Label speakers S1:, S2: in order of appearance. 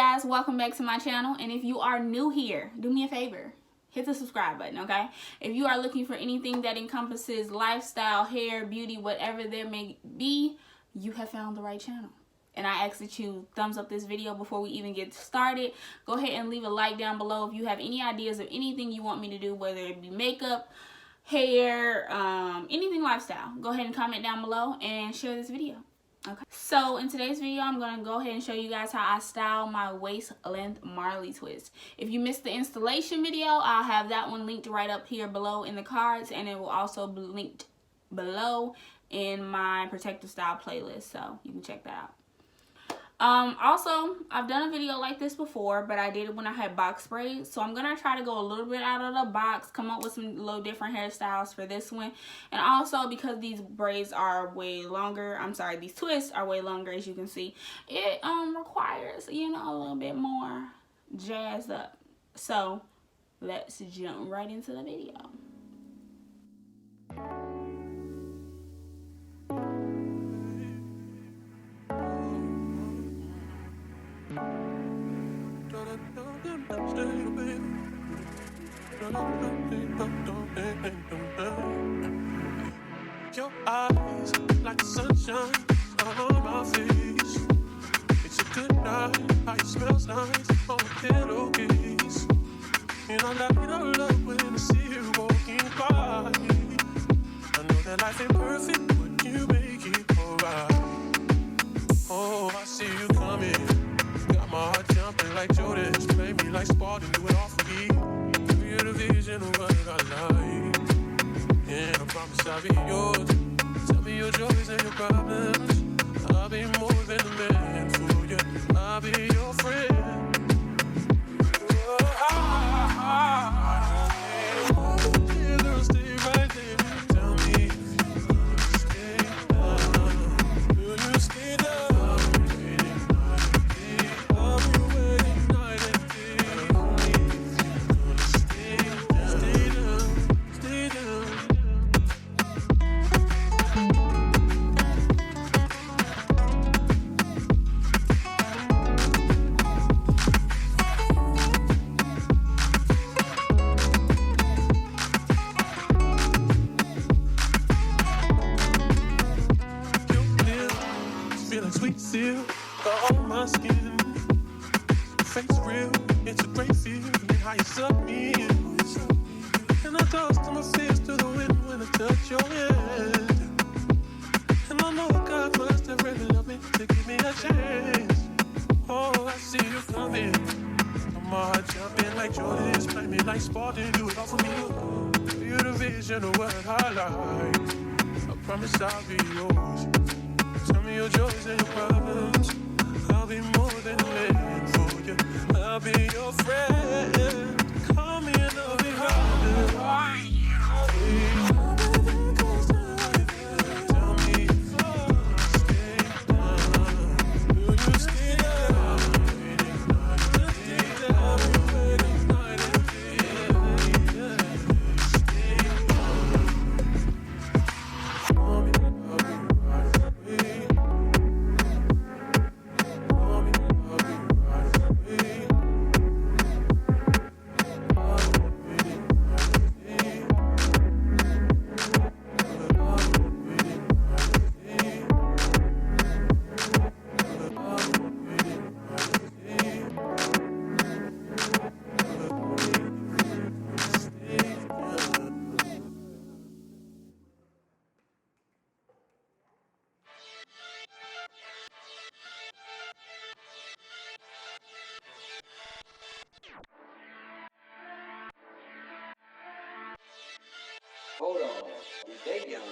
S1: guys, welcome back to my channel. And if you are new here, do me a favor, hit the subscribe button, okay? If you are looking for anything that encompasses lifestyle, hair, beauty, whatever there may be, you have found the right channel. And I ask that you thumbs up this video before we even get started. Go ahead and leave a like down below if you have any ideas of anything you want me to do, whether it be makeup, hair, anything lifestyle. Go ahead and comment down below and share this video. Okay, so in today's video, I'm going to go ahead and show you guys how I style my waist length Marley twist. If you missed the installation video, I'll have that one linked right up here below in the cards, and it will also be linked below in my protective style playlist, so you can check that out. Also, I've done a video like this before, but I did it when I had box braids. So I'm going to try to go a little bit out of the box, come up with some little different hairstyles for this one. And also, because these braids are way longer, these twists are way longer, as you can see, it requires, you know, a little bit more jazz up. So let's jump right into the video.
S2: Your eyes like the sunshine on my face. It's a good night, how you smells nice on a pillowcase. And I love when I see you walking by. I know that life ain't perfect, but you make it alright. Oh, I see you coming. Got my heart jumping like Jordan. Play me like sport and do it all for me. Give you the vision of what I like. And I promise I'll be yours. Tell me your joys and your problems. I'll be more than a man for you. I'll be your friend. Yeah, girl, stay right there. Tell me if you wanna stay down. Will you stay down? I'll be waiting night and day. Only if you wanna stay down. Stay down, stay down. Sweet seal on my skin. Face real, it's a great feeling. How you suck me in. And I toss to my face to the wind when I touch your hand. And I know God must have really loved me to give me a chance. Oh, I see you coming. My heart jumping like Jordan. Play me like sport and do it all for me. You're the vision of what I like. I promise I'll be yours. Tell me your joys and your problems. I'll be more than a man for you. I'll be your friend. Call me and I'll be harder. Tell me if you wanna stay down. Will you stay down? I'll be waiting night and day. Stay down. Call me, I'll be right away.
S3: Hold on, they young.